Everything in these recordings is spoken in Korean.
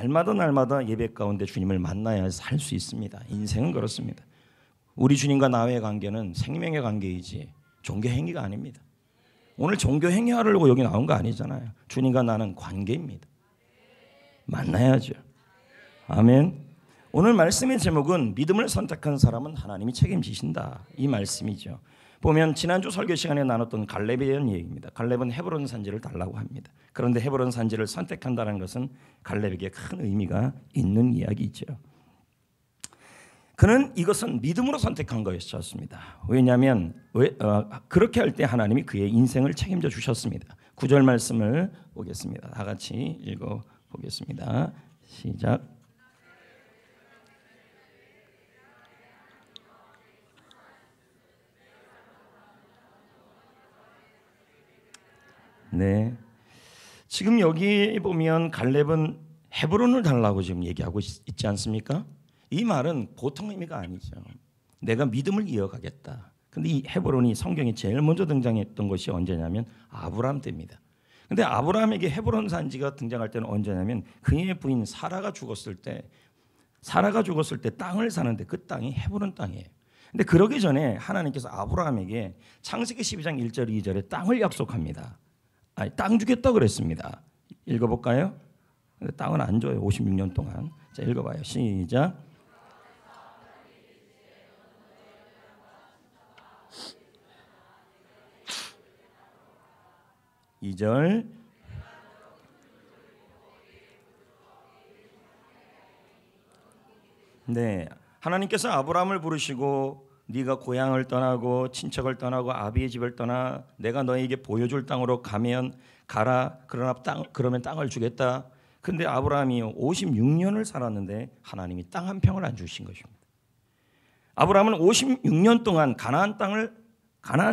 날마다 예배 가운데 주님을 만나야 살 수 있습니다. 인생은 그렇습니다. 우리 주님과 나의 관계는 생명의 관계이지 종교 행위가 아닙니다. 오늘 종교 행위하려고 여기 나온 거 아니잖아요. 주님과 나는 관계입니다. 만나야죠. 아멘. 오늘 말씀의 제목은 믿음을 선택한 사람은 하나님이 책임지신다, 이 말씀이죠. 보면 지난주 설교 시간에 나눴던 갈렙에 대한 얘기입니다. 갈렙은 헤브론 산지를 달라고 합니다. 그런데 헤브론 산지를 선택한다는 것은 갈렙에게 큰 의미가 있는 이야기죠. 그는 이것은 믿음으로 선택한 것이었습니다. 왜냐하면 그렇게 할 때 하나님이 그의 인생을 책임져 주셨습니다. 9절 말씀을 보겠습니다. 다 같이 읽어보겠습니다. 시작. 네, 지금 여기 보면 갈렙은 헤브론을 달라고 지금 얘기하고 있지 않습니까? 이 말은 보통 의미가 아니죠. 내가 믿음을 이어가겠다. 근데 이 헤브론이 성경에 제일 먼저 등장했던 것이 언제냐면 아브라함 때입니다. 근데 아브라함에게 헤브론 산지가 등장할 때는 언제냐면 그의 부인 사라가 죽었을 때 땅을 사는데 그 땅이 헤브론 땅이에요. 근데 그러기 전에 하나님께서 아브라함에게 창세기 12장 1절 2절에 땅을 약속합니다. 땅 주겠다고 그랬습니다. 읽어볼까요? 땅은 안 줘요. 56년 동안. 자, 읽어봐요. 시작. 이절 네, 하나님께서 아브라함을 부르시고 네가 고향을 떠나고 친척을 떠나고 아비의 집을 떠나 내가 너에게 보여줄 땅으로 가면 가라. 그러면 땅을 주겠다. 근데 아브라함이 56년을 살았는데 하나님이 땅 한 평을 안 주신 것입니다. 아브라함은 56년 동안 가나안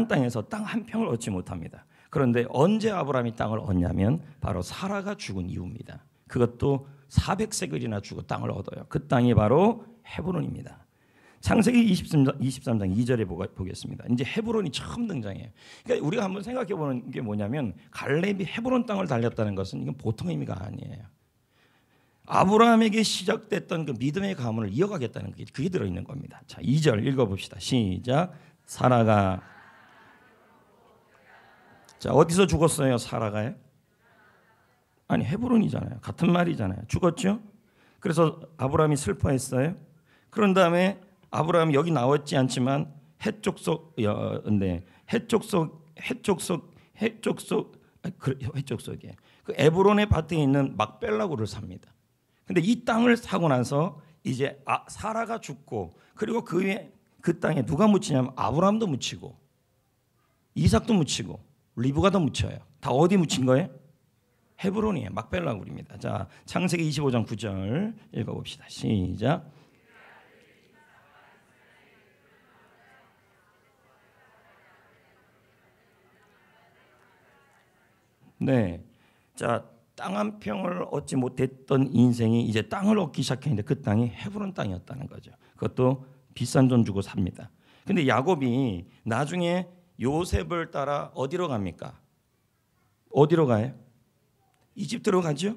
땅에서 땅 한 평을 얻지 못합니다. 그런데 언제 아브라함이 땅을 얻냐면 바로 사라가 죽은 이후입니다. 그것도 400세겔이나 주고 땅을 얻어요. 그 땅이 바로 헤브론입니다. 창세기 23장 2절에 보겠습니다. 이제 헤브론이 처음 등장해요. 그러니까 우리가 한번 생각해 보는 게 뭐냐면 갈렙이 헤브론 땅을 달렸다는 것은 이건 보통 의미가 아니에요. 아브라함에게 시작됐던 그 믿음의 가문을 이어가겠다는 게 그게 들어있는 겁니다. 자, 2절 읽어봅시다. 시작. 사라가 자, 어디서 죽었어요? 사라가요? 아니, 헤브론이잖아요. 같은 말이잖아요. 죽었죠? 그래서 아브라함이 슬퍼했어요. 그런 다음에 아브라함이 여기 나왔지 않지만 해족속에 그 에브론의 밭에 있는 막벨라고를 삽니다. 근데 이 땅을 사고 나서 이제 사라가 죽고 그리고 그 땅에 누가 묻히냐면 아브라함도 묻히고 이삭도 묻히고 리브가도 묻혀요. 다 어디 묻힌 거예요? 헤브론이에요. 막벨라굴입니다. 자, 창세기 25장 9절 읽어봅시다. 시작. 네, 자, 땅 한 평을 얻지 못했던 인생이 이제 땅을 얻기 시작했는데 그 땅이 헤브론 땅이었다는 거죠. 그것도 비싼 돈 주고 삽니다. 근데 야곱이 나중에 요셉을 따라 어디로 갑니까? 어디로 가요? 이집트로 가죠.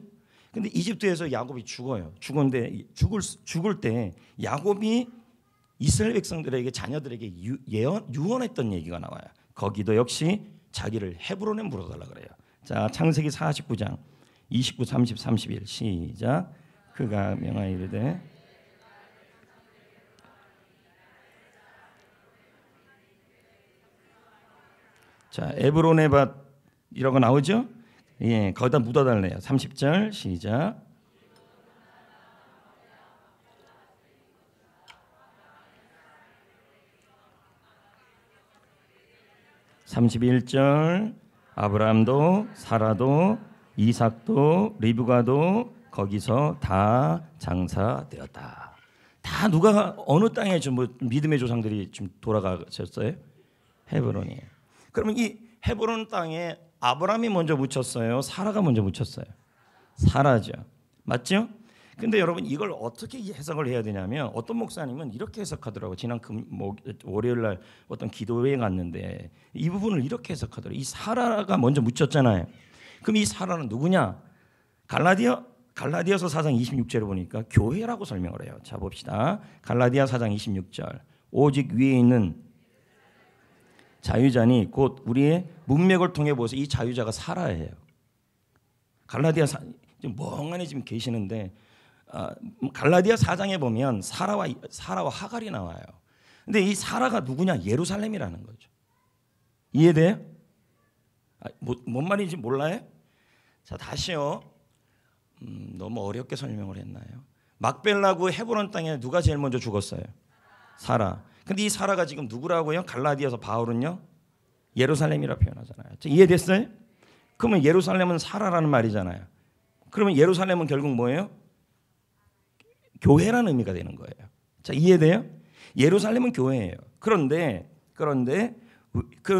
근데 이집트에서 야곱이 죽어요. 죽었는데 죽을 때 야곱이 이스라엘 백성들에게 자녀들에게 유언했던 얘기가 나와요. 거기도 역시 자기를 헤브론에 물어달라 그래요. 자, 창세기 49장 29, 30, 31 시작. 그가 명하여 이르되 자, 에브론의 밭이라고 나오죠? 예, 거기다 묻어달래요. 30절 시작. (31절) 아브라함도 사라도 이삭도 리브가도 거기서 다 장사되었다. 다 누가 어느 땅에 좀 믿음의 조상들이 좀 돌아가셨어요? 헤브론이에요. 그러면 이 헤브론 땅에 아브라함이 먼저 묻혔어요? 사라가 먼저 묻혔어요? 사라죠. 맞죠? 근데 여러분 이걸 어떻게 해석을 해야 되냐면 어떤 목사님은 이렇게 해석하더라고요. 지난 월요일 날 어떤 기도회에 갔는데 이 부분을 이렇게 해석하더라고요. 이 사라가 먼저 묻혔잖아요. 그럼 이 사라는 누구냐? 갈라디아 갈라디아서 4장 26절을 보니까 교회라고 설명을 해요. 자 봅시다. 갈라디아 4장 26절. 오직 위에 있는 자유자니 곧 우리의 문맥을 통해 보세요. 이 자유자가 사라예요. 갈라디아 지금 멍하니 지금 계시는데 갈라디아 4장에 보면 사라와 하갈이 나와요. 근데 이 사라가 누구냐? 예루살렘이라는 거죠. 이해돼요? 뭔 말인지 몰라요? 자 다시요. 너무 어렵게 설명을 했나요? 막벨라고 헤브론 땅에 누가 제일 먼저 죽었어요? 사라. 근데 이 사라가 지금 누구라고요? 갈라디아서 바울은요? 예루살렘이라 표현하잖아요. 이해됐어요? 그러면 예루살렘은 사라라는 말이잖아요. 그러면 예루살렘은 결국 뭐예요? 교회라는 의미가 되는 거예요. 자, 이해돼요? 예루살렘은 교회예요. 그런데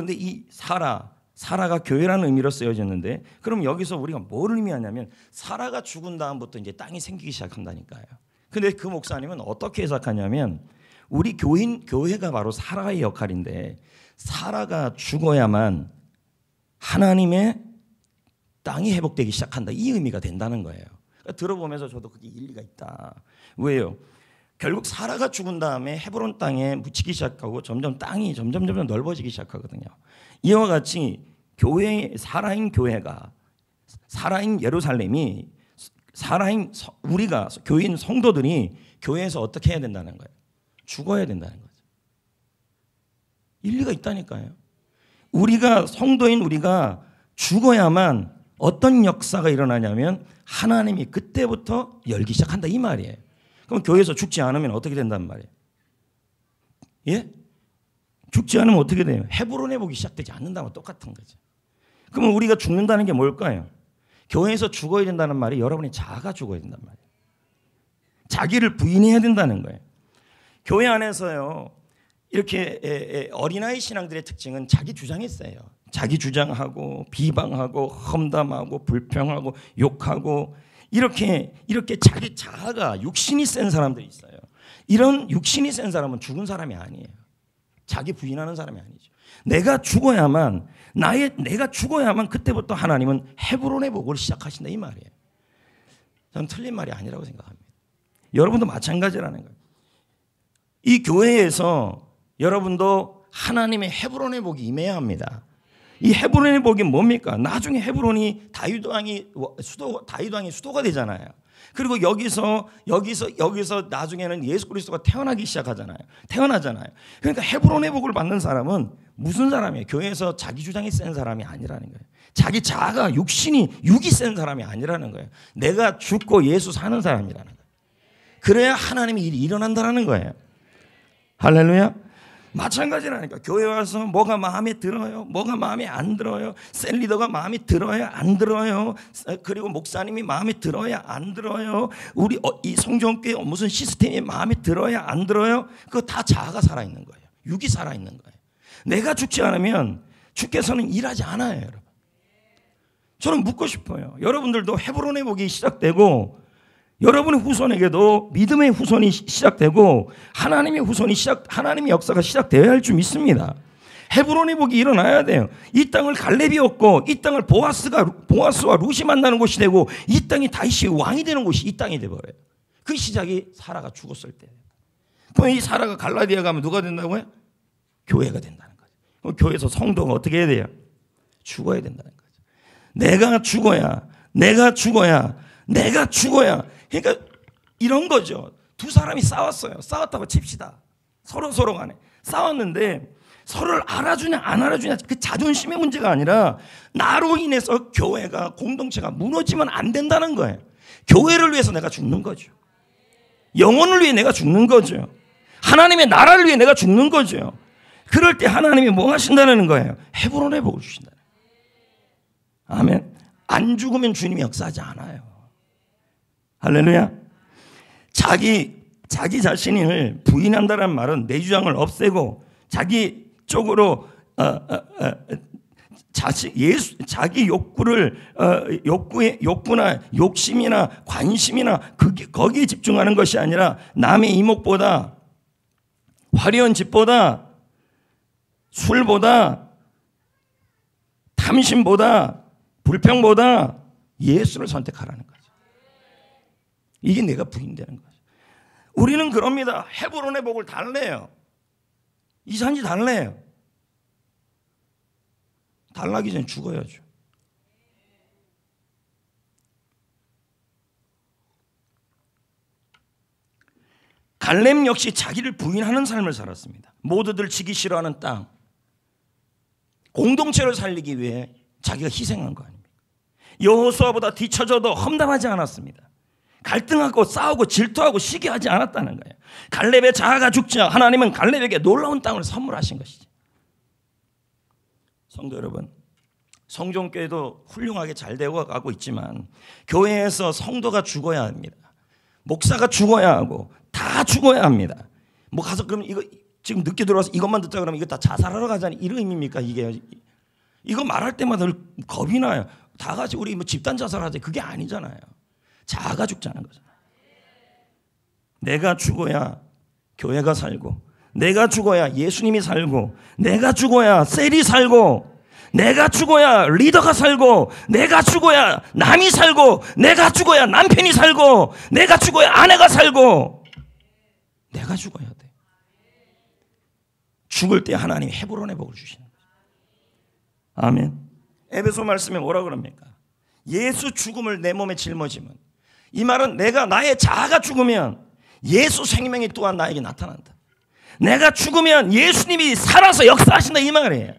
이 사라가 교회라는 의미로 쓰여졌는데, 그럼 여기서 우리가 뭘 의미하냐면 사라가 죽은 다음부터 이제 땅이 생기기 시작한다니까요. 근데 그 목사님은 어떻게 해석하냐면 우리 교회가 바로 사라의 역할인데 사라가 죽어야만 하나님의 땅이 회복되기 시작한다. 이 의미가 된다는 거예요. 그러니까 들어보면서 저도 그게 일리가 있다. 왜요? 결국 사라가 죽은 다음에 헤브론 땅에 묻히기 시작하고 점점 땅이 점점 넓어지기 시작하거든요. 이와 같이 살아인 교회가, 살아인 예루살렘이, 우리가 교인 성도들이 교회에서 어떻게 해야 된다는 거예요? 죽어야 된다는 거죠. 일리가 있다니까요. 성도인 우리가 죽어야만 어떤 역사가 일어나냐면 하나님이 그때부터 열기 시작한다 이 말이에요. 그럼 교회에서 죽지 않으면 어떻게 된단 말이에요? 예? 죽지 않으면 어떻게 돼요? 헤브론 회복이 시작되지 않는다면 똑같은 거죠. 그러면 우리가 죽는다는 게 뭘까요? 교회에서 죽어야 된다는 말이 여러분이 자아가 죽어야 된단 말이에요. 자기를 부인해야 된다는 거예요. 교회 안에서요, 이렇게 어린아이 신앙들의 특징은 자기 주장이 세요. 자기 주장하고 비방하고 험담하고 불평하고 욕하고 이렇게 자기 자아가 육신이 센 사람들이 있어요. 이런 육신이 센 사람은 죽은 사람이 아니에요. 자기 부인하는 사람이 아니죠. 내가 죽어야만 그때부터 하나님은 헤브론의 복을 시작하신다 이 말이에요. 저는 틀린 말이 아니라고 생각합니다. 여러분도 마찬가지라는 거예요. 이 교회에서 여러분도 하나님의 헤브론의 복이 임해야 합니다. 이 헤브론의 복이 뭡니까? 나중에 헤브론이 다윗 왕이 수도가 되잖아요. 그리고 여기서 나중에는 예수 그리스도가 태어나잖아요. 그러니까 헤브론의 복을 받는 사람은 무슨 사람이에요? 교회에서 자기 주장이 센 사람이 아니라는 거예요. 자기 자아가 육이 센 사람이 아니라는 거예요. 내가 죽고 예수 사는 사람이라는 거예요. 그래야 하나님의 일이 일어난다는 거예요. 할렐루야. 마찬가지라니까. 교회 와서 뭐가 마음에 들어요? 뭐가 마음에 안 들어요? 셀리더가 마음에 들어요? 안 들어요? 그리고 목사님이 마음에 들어요? 안 들어요? 우리 이 성전교회 무슨 시스템이 마음에 들어요? 안 들어요? 그거 다 자아가 살아있는 거예요. 육이 살아있는 거예요. 내가 죽지 않으면 주께서는 일하지 않아요, 여러분. 저는 묻고 싶어요. 여러분들도 헤브론의 복이 시작되고 여러분의 후손에게도 믿음의 후손이 시작되고 하나님의 역사가 시작되어야 할 줄 믿습니다. 헤브론의 복이 일어나야 돼요. 이 땅을 갈렙이 얻고 이 땅을 보아스와 룻이 만나는 곳이 되고 이 땅이 다윗이 왕이 되는 곳이 이 땅이 되어버려요. 그 시작이 사라가 죽었을 때. 그럼 이 사라가 갈라디아 가면 누가 된다고요? 교회가 된다는 거죠. 그럼 교회에서 성도가 어떻게 해야 돼요? 죽어야 된다는 거죠. 내가 죽어야. 그러니까 이런 거죠. 두 사람이 싸웠어요. 싸웠다고 칩시다. 서로 간에 싸웠는데 서로를 알아주냐 안 알아주냐 그 자존심의 문제가 아니라 나로 인해서 교회가 공동체가 무너지면 안 된다는 거예요. 교회를 위해서 내가 죽는 거죠. 영혼을 위해 내가 죽는 거죠. 하나님의 나라를 위해 내가 죽는 거죠. 그럴 때 하나님이 뭐 하신다는 거예요? 헤브론의 복을 주신다. 아멘. 안 죽으면 주님이 역사하지 않아요. 할렐루야. 자기 자신을 부인한다는 말은 내 주장을 없애고 자기 쪽으로 자기 욕구나 욕심이나 관심이나 거기에 집중하는 것이 아니라 남의 이목보다 화려한 집보다 술보다 탐심보다 불평보다 예수를 선택하라는 거죠. 이게 내가 부인되는 거죠. 우리는 그럽니다. 헤브론의 복을 달래요. 이 산지 달래요. 달라기 전에 죽어야죠. 갈렙 역시 자기를 부인하는 삶을 살았습니다. 모두들 지기 싫어하는 땅, 공동체를 살리기 위해 자기가 희생한 거 아닙니까? 여호수아보다 뒤처져도 험담하지 않았습니다. 갈등하고 싸우고 질투하고 시기하지 않았다는 거예요. 갈렙의 자아가 죽지 않아 하나님은 갈렙에게 놀라운 땅을 선물하신 것이지. 성도 여러분, 성종교회도 훌륭하게 잘 되어가고 있지만 교회에서 성도가 죽어야 합니다. 목사가 죽어야 하고 다 죽어야 합니다. 뭐 가서 그럼 이거 지금 늦게 들어와서 이것만 듣자 그러면 이거 다 자살하러 가자니 이런 의미입니까? 이거 말할 때마다 겁이 나요. 다 같이 우리 뭐 집단 자살하자 그게 아니잖아요. 자아가 죽자는 거잖아요. 내가 죽어야 교회가 살고, 내가 죽어야 예수님이 살고, 내가 죽어야 셀이 살고, 내가 죽어야 리더가 살고, 내가 죽어야 남이 살고, 내가 죽어야 남편이 살고, 내가 죽어야 아내가 살고, 내가 죽어야 돼. 죽을 때 하나님이 헤브론의 복을 주시는 거예요. 아멘. 에베소 말씀에 뭐라 그럽니까? 예수 죽음을 내 몸에 짊어지면, 이 말은 내가 나의 자아가 죽으면 예수 생명이 또한 나에게 나타난다. 내가 죽으면 예수님이 살아서 역사하신다 이 말이에요.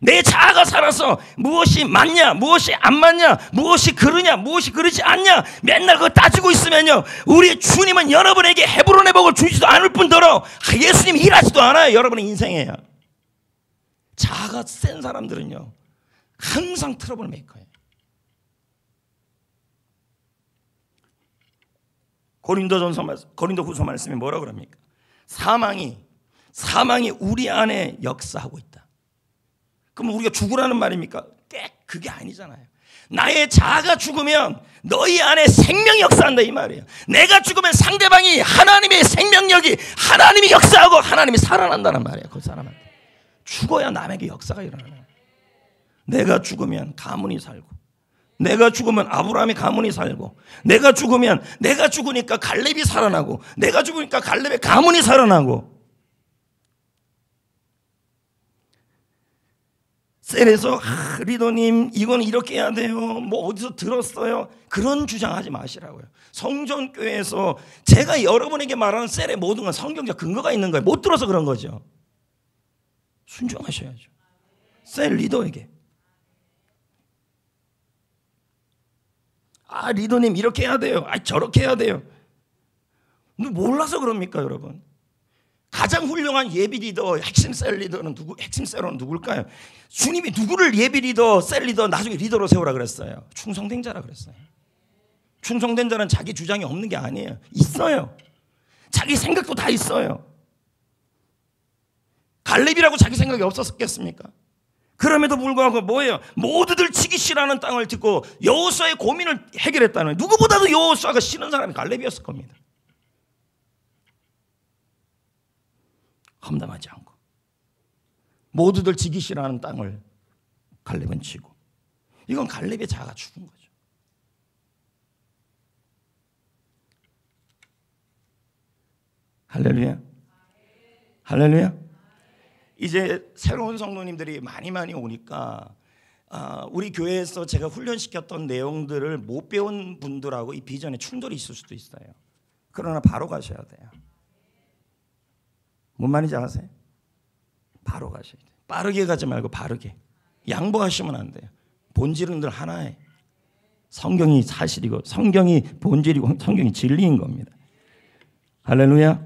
내 자아가 살아서 무엇이 맞냐, 무엇이 안 맞냐, 무엇이 그러냐, 무엇이 그러지 않냐 맨날 그거 따지고 있으면요, 우리 주님은 여러분에게 헤브론의 복을 주지도 않을 뿐더러 예수님이 일하지도 않아요. 여러분의 인생에요. 자아가 센 사람들은요 항상 트러블 메이커예요. 고린도후서 말씀에 뭐라 그럽니까? 사망이 우리 안에 역사하고 있다. 그럼 우리가 죽으라는 말입니까? 그게 아니잖아요. 나의 자아가 죽으면 너희 안에 생명이 역사한다 이 말이에요. 내가 죽으면 상대방이 하나님의 생명력이 하나님이 역사하고 하나님이 살아난다는 말이에요. 그 사람한테 죽어야 남에게 역사가 일어나요. 내가 죽으면 가문이 살고, 내가 죽으면 아브라함의 가문이 살고, 내가 죽으니까 갈렙이 살아나고, 내가 죽으니까 갈렙의 가문이 살아나고. 셀에서 리더님 이건 이렇게 해야 돼요, 뭐 어디서 들었어요, 그런 주장하지 마시라고요. 성전교회에서 제가 여러분에게 말하는 셀의 모든 건 성경적 근거가 있는 거예요. 못 들어서 그런 거죠. 순종하셔야죠. 셀 리더에게. 리더님 이렇게 해야 돼요, 저렇게 해야 돼요. 몰라서 그럽니까 여러분? 가장 훌륭한 예비 리더, 핵심 셀 리더는 핵심 셀러는 누굴까요? 주님이 누구를 예비 리더, 셀 리더, 나중에 리더로 세우라 그랬어요? 충성된 자라 그랬어요. 충성된 자는 자기 주장이 없는 게 아니에요. 있어요. 자기 생각도 다 있어요. 갈렙이라고 자기 생각이 없었겠습니까? 그럼에도 불구하고 뭐예요? 모두들 치기 싫어하는 땅을 듣고 여호수아의 고민을 해결했다는, 누구보다도 여호수아가 싫은 사람이 갈렙이었을 겁니다. 험담하지 않고 모두들 지기 싫어하는 땅을 갈렙은 치고, 이건 갈렙의 자아가 죽은 거죠. 할렐루야. 할렐루야. 이제 새로운 성도님들이 많이 오니까 우리 교회에서 제가 훈련시켰던 내용들을 못 배운 분들하고 이 비전에 충돌이 있을 수도 있어요. 그러나 바로 가셔야 돼요. 뭔 말인지 아세요? 바로 가셔야 돼요. 빠르게 가지 말고 바르게. 양보하시면 안 돼요. 본질은 늘 하나예요. 성경이 사실이고 성경이 본질이고 성경이 진리인 겁니다. 할렐루야.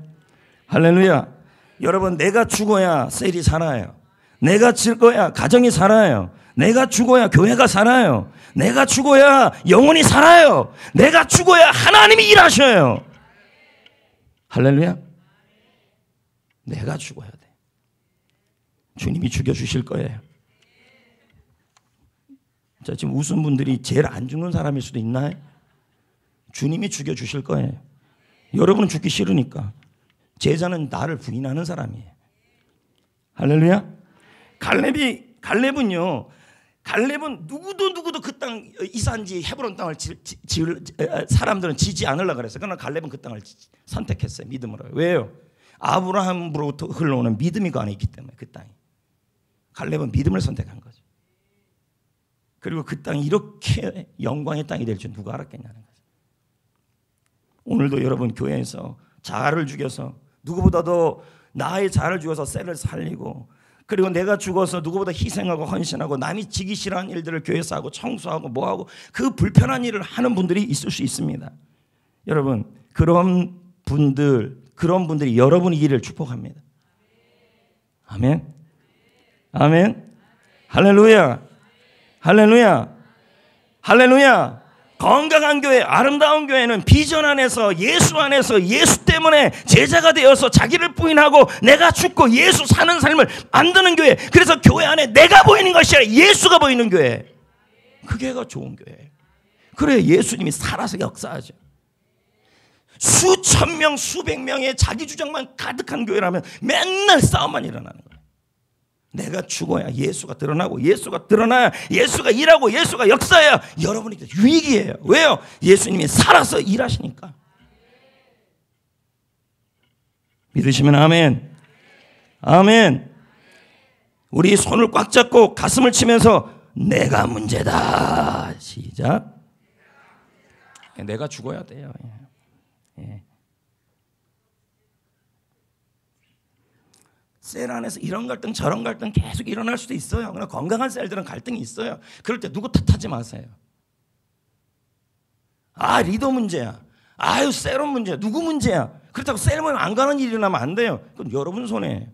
할렐루야. 여러분, 내가 죽어야 셀이 살아요. 내가 죽어야 가정이 살아요. 내가 죽어야 교회가 살아요. 내가 죽어야 영혼이 살아요. 내가 죽어야 하나님이 일하셔요. 할렐루야. 내가 죽어야 돼. 주님이 죽여주실 거예요. 자, 지금 웃은 분들이 제일 안 죽는 사람일 수도 있나요? 주님이 죽여주실 거예요. 여러분은 죽기 싫으니까. 제자는 나를 부인하는 사람이에요. 할렐루야. 갈렙은요, 갈렙은 누구도 그 땅 이산지 헤브론 땅을 지을 사람들은 지지 않으려고 그랬어요. 그러나 갈렙은 그 땅을 선택했어요. 믿음으로. 왜요? 아브라함으로부터 흘러오는 믿음이 그 안에 있기 때문에 그 땅이. 갈렙은 믿음을 선택한 거죠. 그리고 그 땅이 이렇게 영광의 땅이 될 줄 누가 알았겠냐는 거죠. 오늘도 여러분 교회에서 자아를 죽여서 누구보다도 나의 자아를 죽여서 셀을 살리고 그리고 내가 죽어서 누구보다 희생하고 헌신하고 남이 지기 싫어하는 일들을 교회에서 하고 청소하고 뭐하고 그 불편한 일을 하는 분들이 있을 수 있습니다. 여러분 그런 분들이 여러분의 일을 축복합니다. 아멘. 아멘. 할렐루야. 할렐루야. 할렐루야. 건강한 교회, 아름다운 교회는 비전 안에서 예수 안에서 예수 때문에 제자가 되어서 자기를 부인하고 내가 죽고 예수 사는 삶을 만드는 교회. 그래서 교회 안에 내가 보이는 것이 아니라 예수가 보이는 교회. 그 교회가 좋은 교회. 그래 예수님이 살아서 역사하죠. 수천 명, 수백 명의 자기 주장만 가득한 교회라면 맨날 싸움만 일어나는 거예요. 내가 죽어야 예수가 드러나고 예수가 드러나야 예수가 일하고 예수가 역사해야 여러분이 유익이에요. 왜요? 예수님이 살아서 일하시니까. 믿으시면 아멘. 아멘. 우리 손을 꽉 잡고 가슴을 치면서 내가 문제다. 시작. 내가 죽어야 돼요. 예. 셀 안에서 이런 갈등 저런 갈등 계속 일어날 수도 있어요. 그러나 건강한 셀들은 갈등이 있어요. 그럴 때 누구 탓하지 마세요. 아 리더 문제야. 아유 셀은 문제야. 누구 문제야. 그렇다고 셀 모임 안 가는 일이 일어나면 안 돼요. 그건 여러분 손에.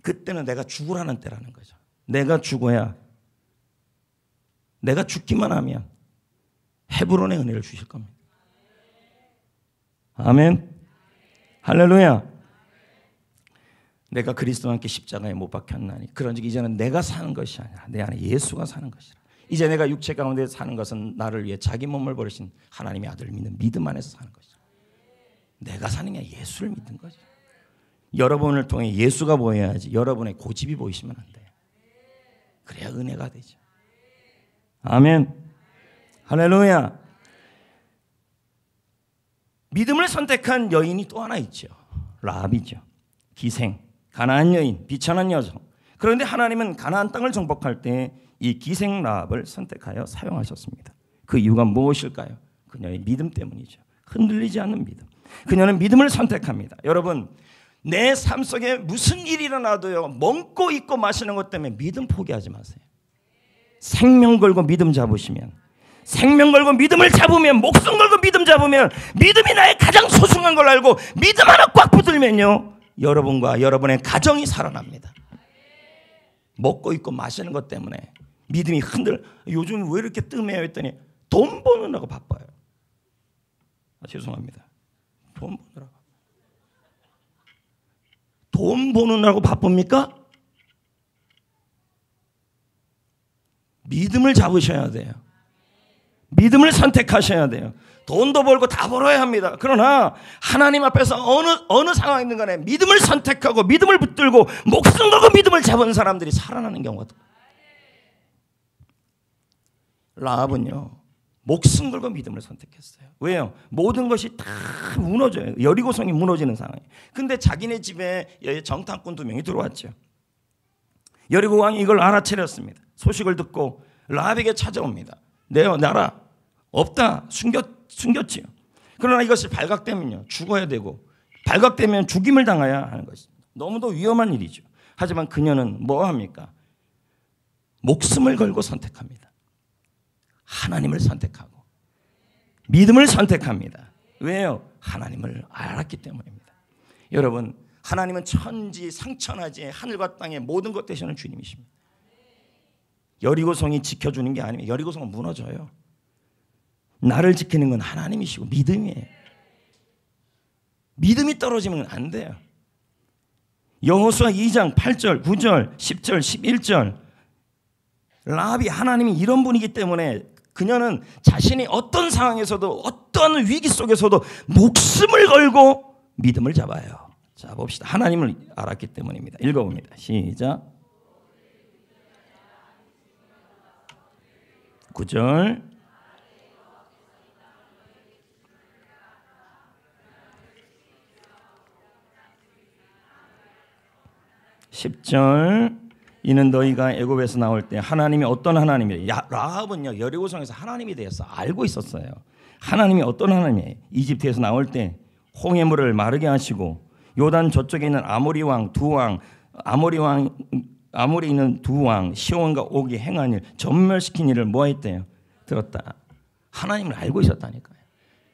그때는 내가 죽으라는 때라는 거죠. 내가 죽어야 내가 죽기만 하면 헤브론의 은혜를 주실 겁니다. 아멘. 할렐루야. 내가 그리스도와 함께 십자가에 못 박혔나니 그런즉 이제는 내가 사는 것이 아니라 내 안에 예수가 사는 것이라. 이제 내가 육체 가운데 사는 것은 나를 위해 자기 몸을 버리신 하나님의 아들을 믿는 믿음 안에서 사는 것이라. 내가 사는 게 예수를 믿는 거죠. 여러분을 통해 예수가 보여야지 여러분의 고집이 보이시면 안 돼요. 그래야 은혜가 되죠. 아멘. 할렐루야. 믿음을 선택한 여인이 또 하나 있죠. 라합이죠. 기생, 가나안 여인, 비천한 여성. 그런데 하나님은 가나안 땅을 정복할 때 이 기생 라합을 선택하여 사용하셨습니다. 그 이유가 무엇일까요? 그녀의 믿음 때문이죠. 흔들리지 않는 믿음. 그녀는 믿음을 선택합니다. 여러분 내 삶 속에 무슨 일이 일어나도요 먹고 입고 마시는 것 때문에 믿음 포기하지 마세요. 생명 걸고 믿음 잡으시면 생명 걸고 믿음을 잡으면 목숨 걸고 믿음 잡으면 믿음이 나의 가장 소중한 걸 알고 믿음 하나 꽉 붙들면요 여러분과 여러분의 가정이 살아납니다. 먹고 입고 마시는 것 때문에 믿음이 요즘 왜 이렇게 뜸해요 했더니 돈 버느라고 바빠요. 죄송합니다. 돈 버느라고 바쁩니까? 믿음을 잡으셔야 돼요. 믿음을 선택하셔야 돼요. 돈도 벌고 다 벌어야 합니다. 그러나 하나님 앞에서 어느 상황이든 간에 믿음을 선택하고 믿음을 붙들고 목숨 걸고 믿음을 잡은 사람들이 살아나는 경우가 있어요. 라합은요 목숨 걸고 믿음을 선택했어요. 왜요? 모든 것이 다 무너져요. 여리고성이 무너지는 상황이에요. 근데 자기네 집에 정탐꾼 2명이 들어왔죠. 여리고 왕이 이걸 알아차렸습니다. 소식을 듣고 라합에게 찾아옵니다. 내 나라 없다. 숨겼지요. 그러나 이것이 발각되면요 죽어야 되고 발각되면 죽임을 당해야 하는 것입니다. 너무도 위험한 일이죠. 하지만 그녀는 뭐 합니까? 목숨을 걸고 선택합니다. 하나님을 선택하고 믿음을 선택합니다. 왜요? 하나님을 알았기 때문입니다. 여러분 하나님은 천지 상천하지 하늘과 땅의 모든 것 되시는 주님이십니다. 여리고성이 지켜주는 게 아니면 여리고성은 무너져요. 나를 지키는 건 하나님이시고 믿음이에요. 믿음이 떨어지면 안 돼요. 여호수아 2장 8절, 9절, 10절, 11절 라합이 하나님이 이런 분이기 때문에 그녀는 자신이 어떤 상황에서도 어떤 위기 속에서도 목숨을 걸고 믿음을 잡아요. 자, 봅시다. 하나님을 알았기 때문입니다. 읽어봅니다. 시작. 9절. 10절. 이는 너희가 애굽에서 나올 때 하나님이 어떤 하나님이에요? 라합은요, 여리고성에서 하나님에 대해서 알고 있었어요. 하나님이 어떤 하나님이에요? 이집트에서 나올 때 홍해 물을 마르게 하시고 요단 저쪽에 있는 아모리 있는 두 왕 시온과 옥이 행한 일, 전멸시킨 일을 뭐 했대요? 들었다. 하나님을 알고 있었다니까요.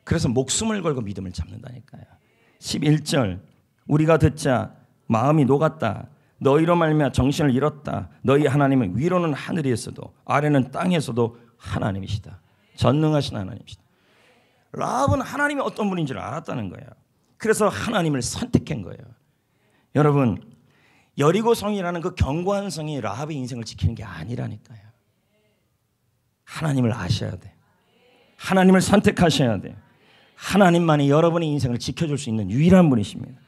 그래서 목숨을 걸고 믿음을 잡는다니까요. 11절. 우리가 듣자 마음이 녹았다. 너희로 말미암아 정신을 잃었다. 너희 하나님은 위로는 하늘에서도 아래는 땅에서도 하나님이시다. 전능하신 하나님이시다. 라합은 하나님이 어떤 분인지를 알았다는 거예요. 그래서 하나님을 선택한 거예요. 여러분, 여리고성이라는 그 견고한 성이 라합의 인생을 지키는 게 아니라니까요. 하나님을 아셔야 돼. 하나님을 선택하셔야 돼. 하나님만이 여러분의 인생을 지켜줄 수 있는 유일한 분이십니다.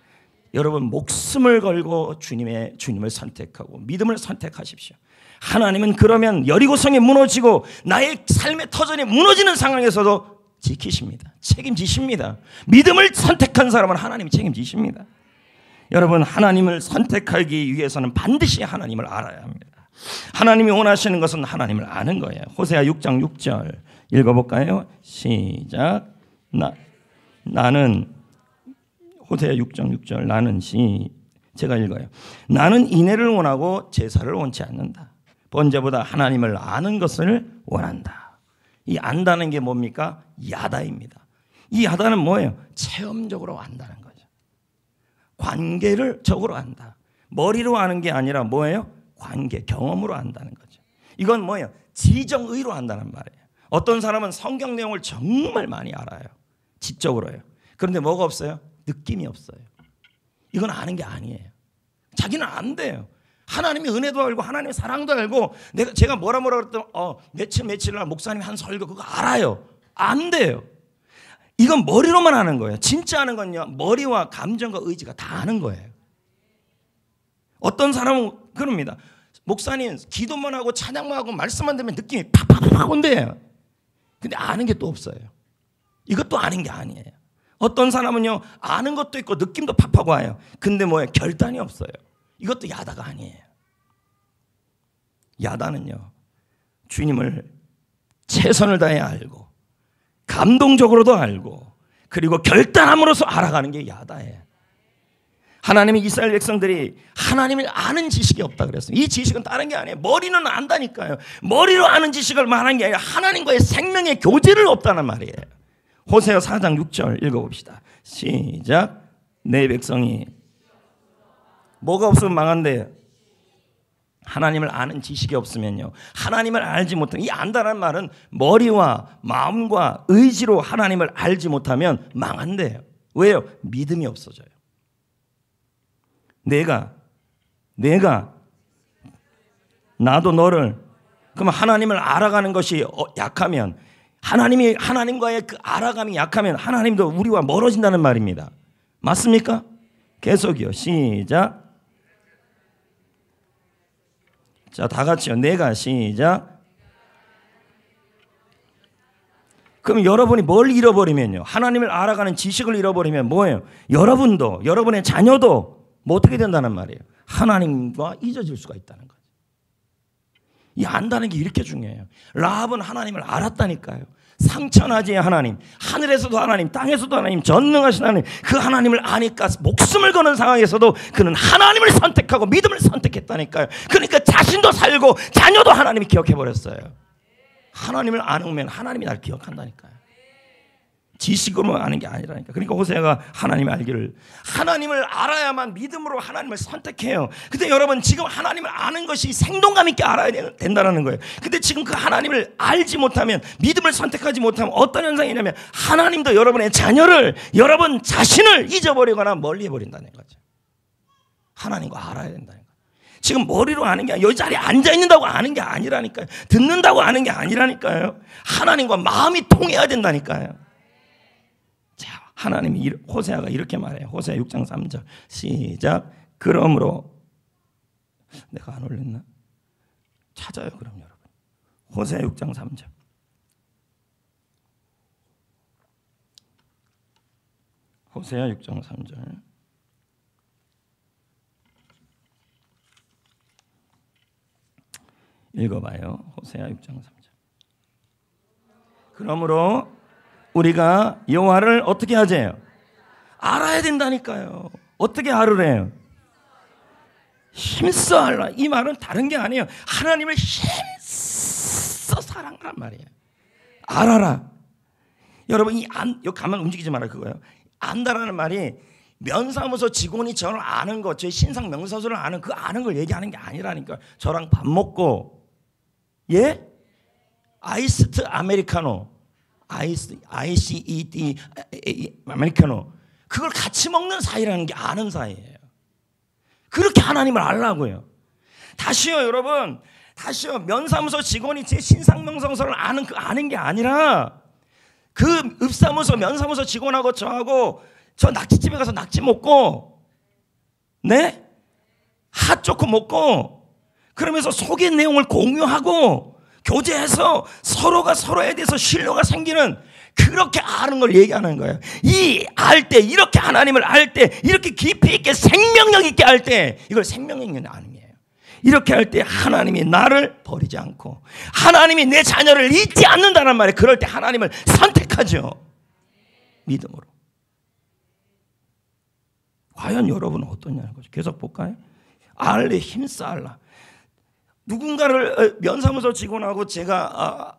여러분, 목숨을 걸고 주님을 선택하고 믿음을 선택하십시오. 하나님은 그러면 여리고성이 무너지고 나의 삶의 터전이 무너지는 상황에서도 지키십니다. 책임지십니다. 믿음을 선택한 사람은 하나님이 책임지십니다. 여러분, 하나님을 선택하기 위해서는 반드시 하나님을 알아야 합니다. 하나님이 원하시는 것은 하나님을 아는 거예요. 호세아 6장 6절 읽어볼까요? 시작. 나는 호세아 6장 6절 나는 제가 읽어요. 나는 인애를 원하고 제사를 원치 않는다. 번제보다 하나님을 아는 것을 원한다. 이 안다는 게 뭡니까? 야다입니다. 이 야다는 뭐예요? 체험적으로 안다는 거죠. 관계를 적으로 안다. 머리로 아는 게 아니라 뭐예요? 관계, 경험으로 안다는 거죠. 이건 뭐예요? 지정의로 안다는 말이에요. 어떤 사람은 성경 내용을 정말 많이 알아요. 지적으로요. 그런데 뭐가 없어요? 느낌이 없어요. 이건 아는 게 아니에요. 자기는 안 돼요. 하나님의 은혜도 알고 하나님의 사랑도 알고 제가 뭐라 그랬더니 며칠 날 목사님이 한 설교 그거 알아요. 안 돼요. 이건 머리로만 아는 거예요. 진짜 아는 건요, 머리와 감정과 의지가 다 아는 거예요. 어떤 사람은 그럽니다. 목사님 기도만 하고 찬양만 하고 말씀만 들으면 느낌이 팍팍팍 온대요. 근데 아는 게 또 없어요. 이것도 아는 게 아니에요. 어떤 사람은요, 아는 것도 있고 느낌도 팍팍 와요. 근데 뭐예요? 결단이 없어요. 이것도 야다가 아니에요. 야다는요, 주님을 최선을 다해 알고 감동적으로도 알고 그리고 결단함으로써 알아가는 게 야다예요. 하나님의 이스라엘 백성들이 하나님을 아는 지식이 없다 그랬어요. 이 지식은 다른 게 아니에요. 머리는 안다니까요. 머리로 아는 지식을 말하는 게 아니라 하나님과의 생명의 교제를 없다는 말이에요. 호세아 4장 6절 읽어봅시다. 시작. 내 백성이 뭐가 없으면 망한대요? 하나님을 아는 지식이 없으면요, 하나님을 알지 못하면, 이 안다는 말은 머리와 마음과 의지로 하나님을 알지 못하면 망한대요. 왜요? 믿음이 없어져요. 나도 너를, 그러면 하나님을 알아가는 것이 약하면, 하나님과의 그 알아감이 약하면 하나님도 우리와 멀어진다는 말입니다. 맞습니까? 계속이요. 시작. 자, 다 같이요. 내가 시작. 그럼 여러분이 뭘 잃어버리면요, 하나님을 알아가는 지식을 잃어버리면 뭐예요? 여러분도, 여러분의 자녀도 뭐 어떻게 된다는 말이에요? 하나님과 잊어질 수가 있다는 거죠. 이 안다는 게 이렇게 중요해요. 라합은 하나님을 알았다니까요. 상천하지의 하나님, 하늘에서도 하나님, 땅에서도 하나님, 전능하신 하나님, 그 하나님을 아니까 목숨을 거는 상황에서도 그는 하나님을 선택하고 믿음을 선택했다니까요. 그러니까 자신도 살고 자녀도 하나님이 기억해버렸어요. 하나님을 아는 하나님이 날 기억한다니까요. 지식으로만 아는 게 아니라니까. 그러니까 호세아가 하나님을 알아야만 믿음으로 하나님을 선택해요. 근데 여러분, 지금 하나님을 아는 것이 생동감 있게 알아야 된다는 거예요. 근데 지금 그 하나님을 알지 못하면, 믿음을 선택하지 못하면 어떤 현상이냐면 하나님도 여러분의 자녀를, 여러분 자신을 잊어버리거나 멀리해버린다는 거죠. 하나님과 알아야 된다는 거예요. 지금 머리로 아는 게 아니라, 이 자리에 앉아있는다고 아는 게 아니라니까요. 듣는다고 아는 게 아니라니까요. 하나님과 마음이 통해야 된다니까요. 자, 하나님이 호세아가 이렇게 말해요. 호세아 6장 3절 시작. 그러므로 내가 안 올렸나? 찾아요. 그럼 여러분 호세아 6장 3절 호세아 6장 3절 읽어봐요. 호세아 6장 3절 그러므로 우리가 여호와를 어떻게 하재요? 알아야 된다니까요. 어떻게 알으래요? 힘써 알라. 이 말은 다른 게 아니에요. 하나님을 힘써 사랑하란 말이에요. 알아라. 여러분 여기 가만 움직이지 마라 그거예요. 안다라는 말이 면사무소 직원이 저를 아는 것, 저희 신상 명사소를 아는 그 아는 걸 얘기하는 게 아니라니까. 저랑 밥 먹고 아이스트 아메리카노 ICED 아메리카노 그걸 같이 먹는 사이라는 게 아는 사이예요. 그렇게 하나님을 알라고요. 다시요 여러분 다시요 면사무소 직원이 제 신상명성서를 아는 그 아는 게 아니라 그 읍사무소 면사무소 직원하고 저하고 저 낙지집에 가서 낙지 먹고 핫초코 먹고 그러면서 속의 내용을 공유하고 교제해서 서로가 서로에 대해서 신뢰가 생기는 그렇게 아는 걸 얘기하는 거예요. 이 알 때 이렇게 하나님을 알 때 이렇게 깊이 있게 생명력 있게 알 때 이걸 생명력 있는 아름이에요. 이렇게 할 때 하나님이 나를 버리지 않고 하나님이 내 자녀를 잊지 않는다는 말이에요. 그럴 때 하나님을 선택하죠. 믿음으로. 과연 여러분은 어떠냐는 거죠. 계속 볼까요? 알래 힘써 알라. 누군가를 면사무소 직원하고 제가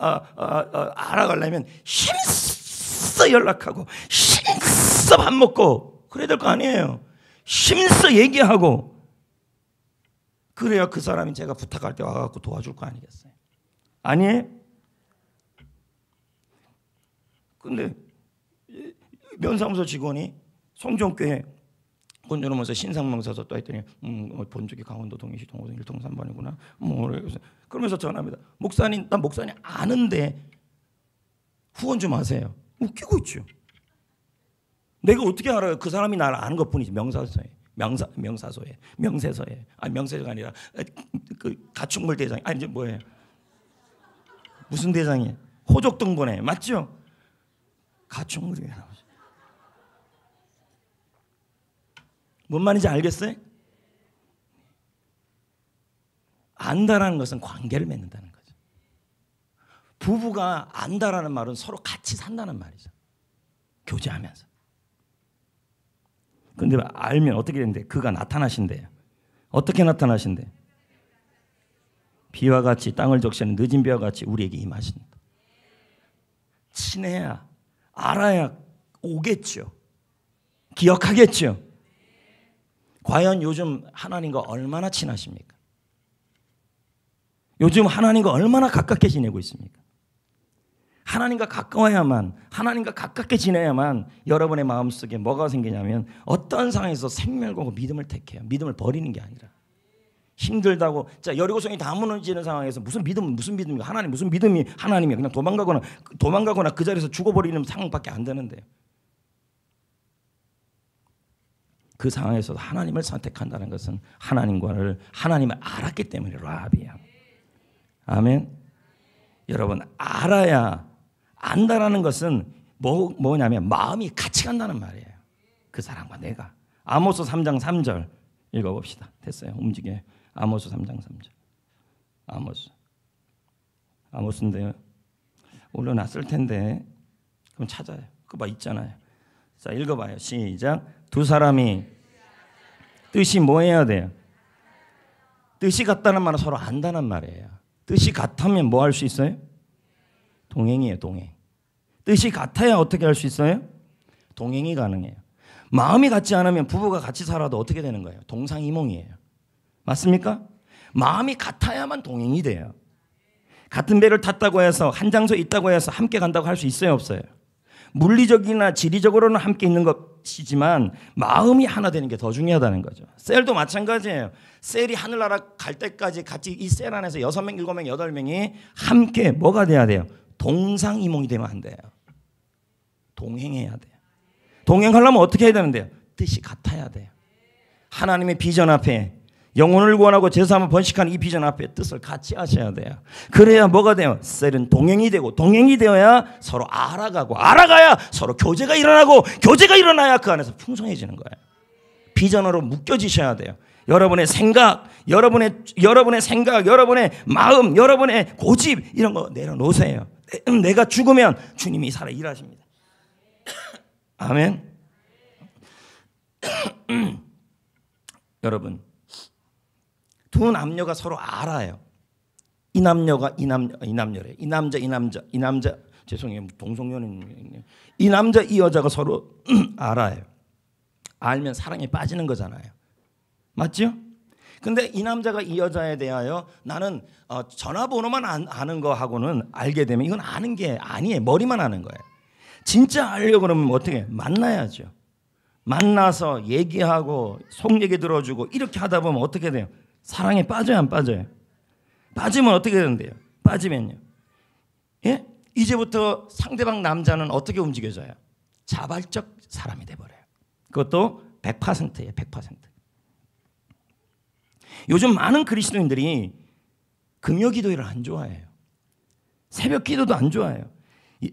알아가려면 힘써 연락하고 힘써 밥 먹고 그래야 될 거 아니에요. 힘써 얘기하고 그래야 그 사람이 제가 부탁할 때 와갖고 도와줄 거 아니겠어요? 아니에요? 근데 면사무소 직원이 성전교회 건져놓으면서 신상명사서 또 했더니 본적이 강원도 동해시 동호동 1통 3번이구나. 그러면서 전화합니다. 목사님, 난 목사님 아는데 후원 좀 하세요. 웃기고 있죠. 내가 어떻게 알아요? 그 사람이 나를 아는 것뿐이지. 명사소에, 명사소에, 명세서에, 아니 명세서가 아니라 그 가축물 대장, 아니 이제 뭐예요? 무슨 대장이에요? 호족등본에 맞죠? 가축물이 나오죠. 뭔 말인지 알겠어요? 안다라는 것은 관계를 맺는다는 거죠. 부부가 안다라는 말은 서로 같이 산다는 말이죠. 교제하면서. 그런데 알면 어떻게 되는데? 그가 나타나신대요. 어떻게 나타나신대요? 비와 같이 땅을 적시는 늦은 비와 같이 우리에게 임하신다. 친해야 알아야 오겠죠. 기억하겠죠. 과연 요즘 하나님과 얼마나 친하십니까? 요즘 하나님과 얼마나 가깝게 지내고 있습니까? 하나님과 가까워야만, 하나님과 가깝게 지내야만 여러분의 마음속에 뭐가 생기냐면 어떤 상황에서 생명과 믿음을 택해요. 믿음을 버리는 게 아니라. 힘들다고 자 여리고성이 다 무너지는 상황에서 무슨 믿음입니까? 하나님 무슨 믿음이 하나님이야. 그냥 도망가거나 그 자리에서 죽어버리는 상황밖에 안 되는데요. 그 상황에서 하나님을 선택한다는 것은 하나님을 알았기 때문에 라합이야. 아멘. 여러분 알아야 안다라는 것은 뭐냐면 마음이 같이 간다는 말이에요. 그 사람과 내가. 아모스 3장 3절 읽어봅시다. 됐어요. 움직여요. 아모스 3장 3절. 아모스인데요. 올려놨을 텐데 그럼 찾아요. 그거 있잖아요. 자 읽어봐요. 시작. 두 사람이 뜻이 뭐 해야 돼요? 뜻이 같다는 말은 서로 안다는 말이에요. 뜻이 같으면 뭐 할 수 있어요? 동행이에요. 동행. 뜻이 같아야 어떻게 할 수 있어요? 동행이 가능해요. 마음이 같지 않으면 부부가 같이 살아도 어떻게 되는 거예요? 동상이몽이에요. 맞습니까? 마음이 같아야만 동행이 돼요. 같은 배를 탔다고 해서 한 장소에 있다고 해서 함께 간다고 할 수 있어요? 없어요? 물리적이나 지리적으로는 함께 있는 것이지만 마음이 하나 되는 게 더 중요하다는 거죠. 셀도 마찬가지예요. 셀이 하늘나라 갈 때까지 같이 이 셀 안에서 6명, 7명, 8명이 함께 뭐가 돼야 돼요? 동상이몽이 되면 안 돼요. 동행해야 돼요. 동행하려면 어떻게 해야 되는데요? 뜻이 같아야 돼요. 하나님의 비전 앞에, 영혼을 구원하고 제사함을 번식하는 이 비전 앞에 뜻을 같이 하셔야 돼요. 그래야 뭐가 돼요? 셀은 동행이 되고, 동행이 되어야 서로 알아가고, 알아가야 서로 교제가 일어나고, 교제가 일어나야 그 안에서 풍성해지는 거예요. 비전으로 묶여지셔야 돼요. 여러분의 생각, 여러분의 생각, 여러분의 마음, 여러분의 고집 이런 거 내려놓으세요. 내가 죽으면 주님이 살아 일하십니다. 아멘. 여러분, 두 남녀가 서로 알아요. 이 남녀가 이 남녀래. 이 남자 죄송해요. 동성연인. 이 남자 이 여자가 서로 알아요. 알면 사랑에 빠지는 거잖아요. 맞죠? 근데 이 남자가 이 여자에 대하여 나는 전화번호만 아는 거하고는 알게 되면 이건 아는 게 아니에요. 머리만 아는 거예요. 진짜 알려고 그러면 어떻게 만나야죠. 만나서 얘기하고 속 얘기 들어주고 이렇게 하다 보면 어떻게 돼요? 사랑에 빠져요, 안 빠져요? 빠지면 어떻게 되는데요? 빠지면요. 예? 이제부터 상대방 남자는 어떻게 움직여져요? 자발적 사람이 돼버려요. 그것도 100%예요. 100%. 요즘 많은 그리스도인들이 금요 기도회를 안 좋아해요. 새벽 기도도 안 좋아해요.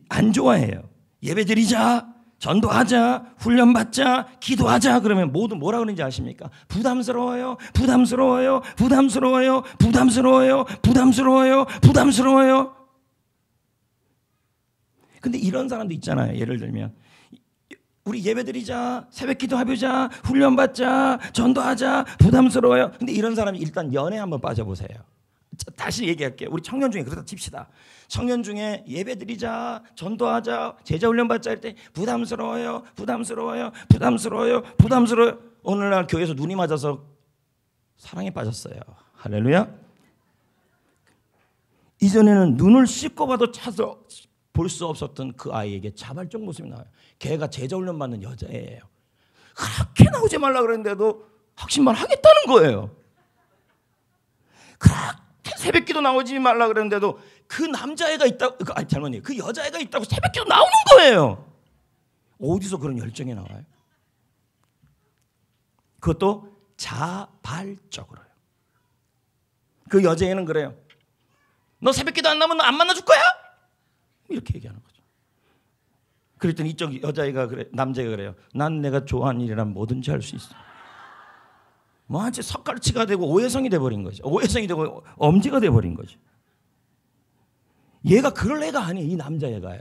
안 좋아해요. 예배드리자, 전도하자, 훈련받자, 기도하자 그러면 모두 뭐라 그러는지 아십니까? 부담스러워요, 부담스러워요, 부담스러워요, 부담스러워요, 부담스러워요, 부담스러워요. 근데 이런 사람도 있잖아요. 예를 들면 우리 예배드리자, 새벽 기도하자, 훈련받자, 전도하자, 부담스러워요. 근데 이런 사람이 일단 연애 한번 빠져보세요. 다시 얘기할게요. 우리 청년 중에 그러다 칩시다. 청년 중에 예배드리자, 전도하자, 제자훈련 받자 할 때 부담스러워요, 부담스러워요, 부담스러워요, 부담스러워요. 오늘날 교회에서 눈이 맞아서 사랑에 빠졌어요. 할렐루야. 이전에는 눈을 씻고 봐도 찾아 볼 수 없었던 그 아이에게 자발적 모습이 나와요. 걔가 제자훈련 받는 여자예요. 그렇게 나오지 말라 그랬는데도 확신만 하겠다는 거예요. 그렇게 새벽기도 나오지 말라 그랬는데도 그 남자애가 있다고, 잘못이에요. 그 여자애가 있다고 새벽기도 나오는 거예요. 어디서 그런 열정이 나와요? 그것도 자발적으로요. 그 여자애는 그래요. 너 새벽기도 안 나오면 안 만나줄 거야? 이렇게 얘기하는 거죠. 그랬더니 이쪽 여자애가 그래, 남자애가 그래요. 난 내가 좋아하는 일이라면 뭐든지 할 수 있어. 뭐한테 섭갈치가 되고 오해성이 돼버린 거죠. 오해성이 되고 엄지가 돼버린 거죠. 얘가 그럴 애가 아니에요. 이 남자애가요.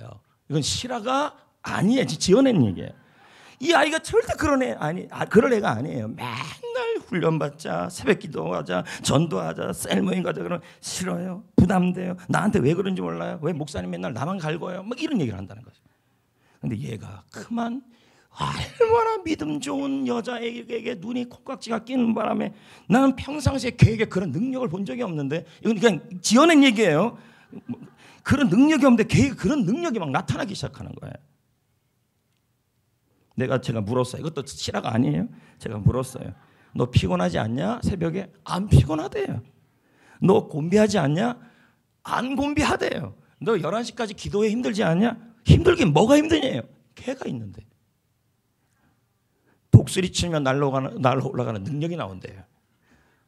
이건 실화가 아니에요. 지어낸 얘기예요. 이 아이가 절대 그런 애 그럴 애가 아니에요. 맨날 훈련받자, 새벽 기도하자, 전도하자, 셀 모임 가자 그러면 싫어요. 부담돼요. 나한테 왜 그런지 몰라요. 왜 목사님 맨날 나만 갈고요. 막 이런 얘기를 한다는 거죠. 근데 얘가 그만 얼마나 믿음 좋은 여자에게 눈이 콩깍지가 끼는 바람에 나는 평상시에 걔에게 그런 능력을 본 적이 없는데 이건 그냥 지어낸 얘기예요. 그런 능력이 없는데 걔에게 그런 능력이 막 나타나기 시작하는 거예요. 제가 물었어요. 이것도 실화가 아니에요. 제가 물었어요. 너 피곤하지 않냐? 새벽에? 안 피곤하대요. 너 곤비하지 않냐? 안 곤비하대요. 너 11시까지 기도해 힘들지 않냐? 힘들긴 뭐가 힘드냐요. 걔가 있는데. 독수리 치면 날로 올라가는 능력이 나온대요.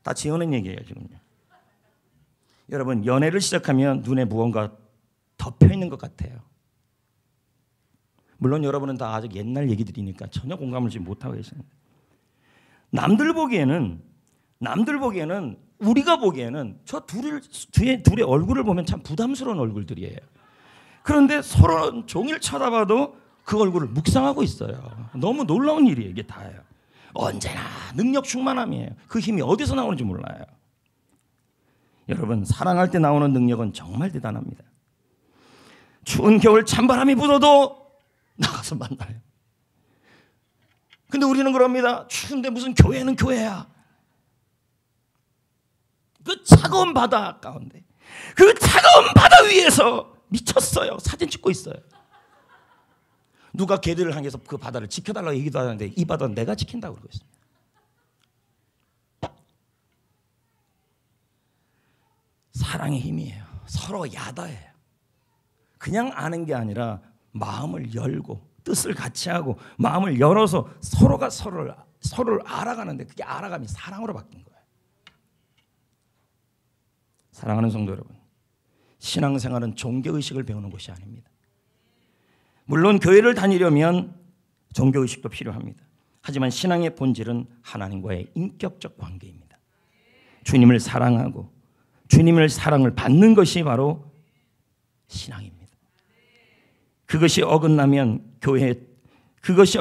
다 지어낸 얘기예요 지금요. 여러분 연애를 시작하면 눈에 무언가 덮여 있는 것 같아요. 물론 여러분은 다 아직 옛날 얘기들이니까 전혀 공감을 지금 못하고 계시는데 남들 보기에는 우리가 보기에는 저 둘의 얼굴을 보면 참 부담스러운 얼굴들이에요. 그런데 서로 종일 쳐다봐도 그 얼굴을 묵상하고 있어요. 너무 놀라운 일이에요. 이게 다예요. 언제나 능력 충만함이에요. 그 힘이 어디서 나오는지 몰라요. 여러분 사랑할 때 나오는 능력은 정말 대단합니다. 추운 겨울 찬바람이 불어도 나가서 만나요. 근데 우리는 그럽니다. 추운데 무슨 교회는 교회야. 그 차가운 바다 가운데 그 차가운 바다 위에서 미쳤어요. 사진 찍고 있어요. 누가 걔들을 향해서 그 바다를 지켜달라고 얘기도 하는데 이 바다는 내가 지킨다고 그러고 있습니다. 사랑의 힘이에요. 서로 야다해요. 그냥 아는 게 아니라 마음을 열고 뜻을 같이 하고 마음을 열어서 서로가 서로를 알아가는데 그게 알아감이 사랑으로 바뀐 거예요. 사랑하는 성도 여러분, 신앙생활은 종교의식을 배우는 것이 아닙니다. 물론 교회를 다니려면 종교의식도 필요합니다. 하지만 신앙의 본질은 하나님과의 인격적 관계입니다. 주님을 사랑하고 주님의 사랑을 받는 것이 바로 신앙입니다. 그것이 어긋나면 그것이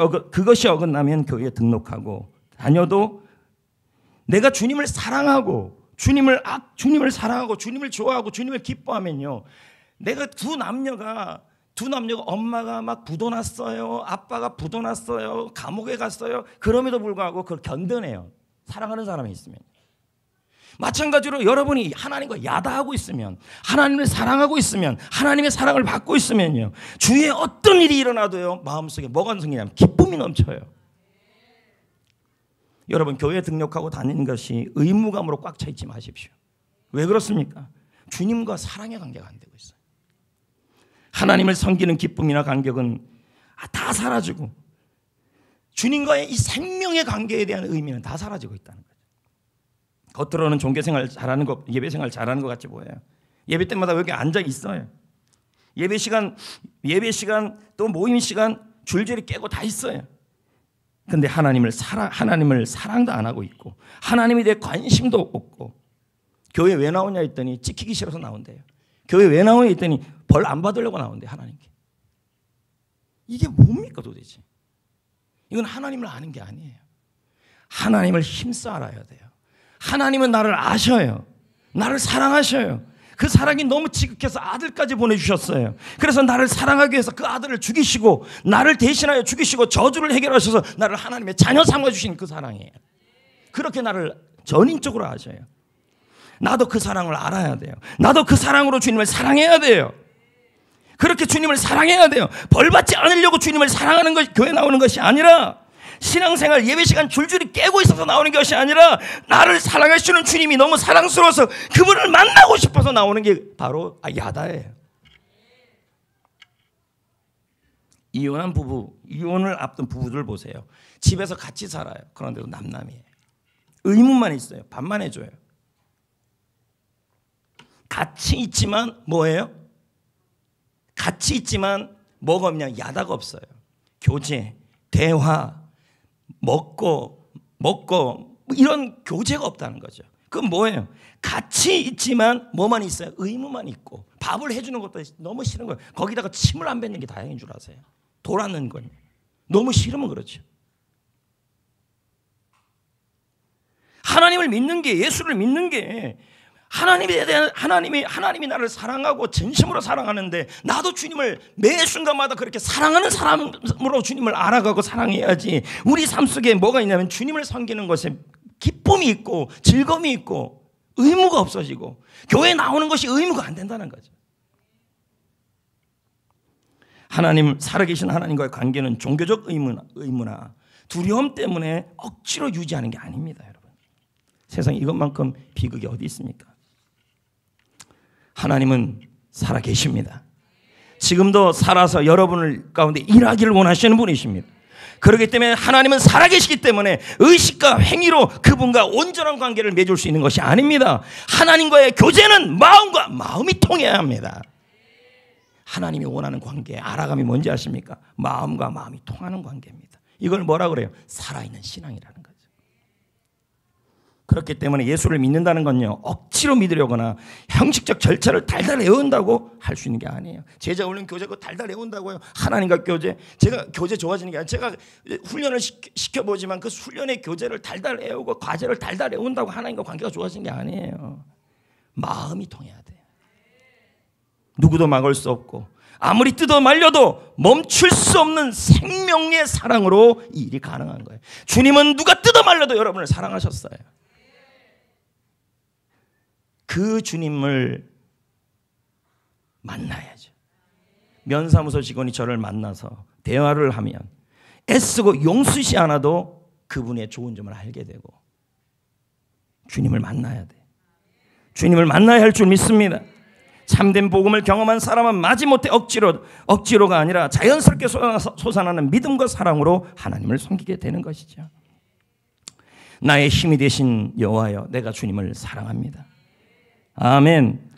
어긋나면 교회에 등록하고 다녀도 내가 주님을 사랑하고 주님을 사랑하고 주님을 좋아하고 주님을 기뻐하면요, 내가 두 남녀가 엄마가 막 부도났어요, 아빠가 부도났어요, 감옥에 갔어요. 그럼에도 불구하고 그걸 견뎌내요. 사랑하는 사람이 있으면. 마찬가지로 여러분이 하나님과 야다하고 있으면, 하나님을 사랑하고 있으면, 하나님의 사랑을 받고 있으면요, 주위에 어떤 일이 일어나도요, 마음속에 뭐가 생기냐면 기쁨이 넘쳐요. 여러분, 교회에 등록하고 다니는 것이 의무감으로 꽉 차 있지 마십시오. 왜 그렇습니까? 주님과 사랑의 관계가 안 되고 있어요. 하나님을 섬기는 기쁨이나 감격은 다 사라지고 주님과의 이 생명의 관계에 대한 의미는 다 사라지고 있다는 거예요. 겉으로는 종교생활 잘하는 것, 예배생활 잘하는 것 같이 보여요. 예배 때마다 여기 앉아 있어요. 예배 시간 또 모임 시간 줄줄이 깨고 다 있어요. 근데 하나님을 사랑도 안 하고 있고 하나님에 대해 관심도 없고, 교회 왜 나오냐 했더니 찍히기 싫어서 나온대요. 교회 왜 나오냐 했더니 벌 안 받으려고 나온대요, 하나님께. 이게 뭡니까 도대체? 이건 하나님을 아는 게 아니에요. 하나님을 힘써 알아야 돼요. 하나님은 나를 아셔요. 나를 사랑하셔요. 그 사랑이 너무 지극해서 아들까지 보내주셨어요. 그래서 나를 사랑하기 위해서 그 아들을 죽이시고 나를 대신하여 죽이시고 저주를 해결하셔서 나를 하나님의 자녀 삼아주신 그 사랑이에요. 그렇게 나를 전인적으로 아셔요. 나도 그 사랑을 알아야 돼요. 나도 그 사랑으로 주님을 사랑해야 돼요. 그렇게 주님을 사랑해야 돼요. 벌받지 않으려고 주님을 사랑하는 것이 교회 나오는 것이 아니라, 신앙생활 예배 시간 줄줄이 깨고 있어서 나오는 것이 아니라, 나를 사랑하시는 주님이 너무 사랑스러워서 그분을 만나고 싶어서 나오는 게 바로 야다예요. 이혼을 앞둔 부부들 보세요. 집에서 같이 살아요. 그런데도 남남이에요. 의문만 있어요. 밥만 해줘요. 같이 있지만 뭐예요? 같이 있지만 뭐가 없냐? 야다가 없어요. 교제, 대화, 먹고 이런 교제가 없다는 거죠. 그건 뭐예요? 같이 있지만 뭐만 있어요? 의무만 있고, 밥을 해주는 것도 너무 싫은 거예요. 거기다가 침을 안 뱉는 게 다행인 줄 아세요? 돌아는 건 너무 싫으면 그렇죠. 하나님을 믿는 게, 예수를 믿는 게, 하나님이 나를 사랑하고 진심으로 사랑하는데, 나도 주님을 매 순간마다 그렇게 사랑하는 사람으로 주님을 알아가고 사랑해야지. 우리 삶 속에 뭐가 있냐면 주님을 섬기는 것에 기쁨이 있고 즐거움이 있고 의무가 없어지고, 교회에 나오는 것이 의무가 안 된다는 거죠. 살아계신 하나님과의 관계는 종교적 의무나 두려움 때문에 억지로 유지하는 게 아닙니다, 여러분. 세상에 이것만큼 비극이 어디 있습니까? 하나님은 살아계십니다. 지금도 살아서 여러분을 가운데 일하기를 원하시는 분이십니다. 그렇기 때문에 하나님은 살아계시기 때문에 의식과 행위로 그분과 온전한 관계를 맺을 수 있는 것이 아닙니다. 하나님과의 교제는 마음과 마음이 통해야 합니다. 하나님이 원하는 관계, 알아감이 뭔지 아십니까? 마음과 마음이 통하는 관계입니다. 이걸 뭐라 그래요? 살아있는 신앙이라는 거죠. 그렇기 때문에 예수를 믿는다는 건요, 억지로 믿으려거나 형식적 절차를 달달 외운다고 할 수 있는 게 아니에요. 제자 훈련 교제 그 달달 외운다고요. 하나님과 교제, 제가 교제 좋아지는 게 아니라, 제가 훈련을 시켜보지만 그 훈련의 교제를 달달 외우고 과제를 달달 외운다고 하나님과 관계가 좋아지는 게 아니에요. 마음이 통해야 돼요. 누구도 막을 수 없고 아무리 뜯어 말려도 멈출 수 없는 생명의 사랑으로 이 일이 가능한 거예요. 주님은 누가 뜯어 말려도 여러분을 사랑하셨어요. 그 주님을 만나야죠. 면사무소 직원이 저를 만나서 대화를 하면 애쓰고 용수시 않아도 그분의 좋은 점을 알게 되고, 주님을 만나야 돼. 주님을 만나야 할 줄 믿습니다. 참된 복음을 경험한 사람은 마지못해 억지로가 아니라 자연스럽게 솟아나는 믿음과 사랑으로 하나님을 섬기게 되는 것이죠. 나의 힘이 되신 여호와여, 내가 주님을 사랑합니다. 아멘.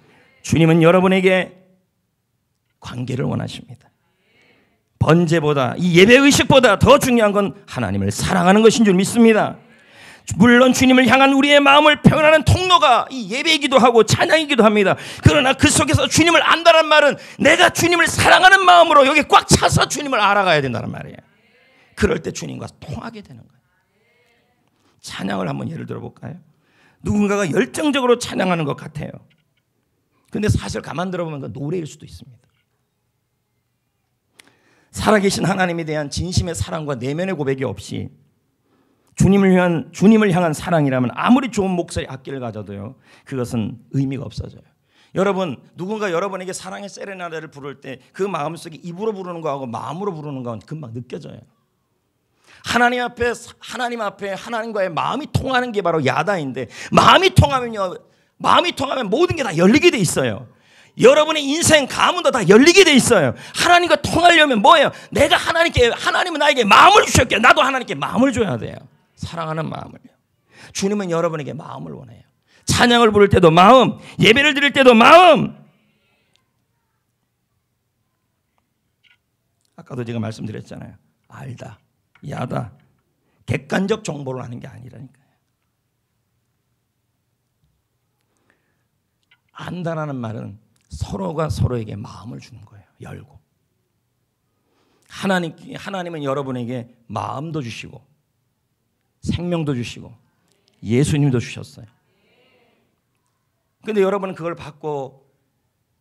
주님은 여러분에게 관계를 원하십니다. 번제보다, 이 예배의식보다 더 중요한 건 하나님을 사랑하는 것인 줄 믿습니다. 물론 주님을 향한 우리의 마음을 표현하는 통로가 이 예배이기도 하고 찬양이기도 합니다. 그러나 그 속에서 주님을 안다는 말은 내가 주님을 사랑하는 마음으로 여기 꽉 차서 주님을 알아가야 된다는 말이에요. 그럴 때 주님과 통하게 되는 거예요. 찬양을 한번 예를 들어볼까요? 누군가가 열정적으로 찬양하는 것 같아요. 근데 사실 가만 들어보면 그 노래일 수도 있습니다. 살아계신 하나님에 대한 진심의 사랑과 내면의 고백이 없이 주님을 향한 사랑이라면 아무리 좋은 목소리 악기를 가져도요, 그것은 의미가 없어져요. 여러분, 누군가 여러분에게 사랑의 세레나데를 부를 때 그 마음속에 입으로 부르는 거하고 마음으로 부르는 거는 금방 느껴져요. 하나님 앞에 하나님과의 마음이 통하는 게 바로 야다인데, 마음이 통하면 모든 게 다 열리게 돼 있어요. 여러분의 인생 가문도 다 열리게 돼 있어요. 하나님과 통하려면 뭐예요? 하나님은 나에게 마음을 주셨기에 나도 하나님께 마음을 줘야 돼요. 사랑하는 마음을요. 주님은 여러분에게 마음을 원해요. 찬양을 부를 때도 마음, 예배를 드릴 때도 마음. 아까도 제가 말씀드렸잖아요. 알다, 야다, 객관적 정보를 하는 게 아니라니까요. 안다라는 말은 서로가 서로에게 마음을 주는 거예요. 열고. 하나님은 여러분에게 마음도 주시고 생명도 주시고 예수님도 주셨어요. 그런데 여러분은 그걸 받고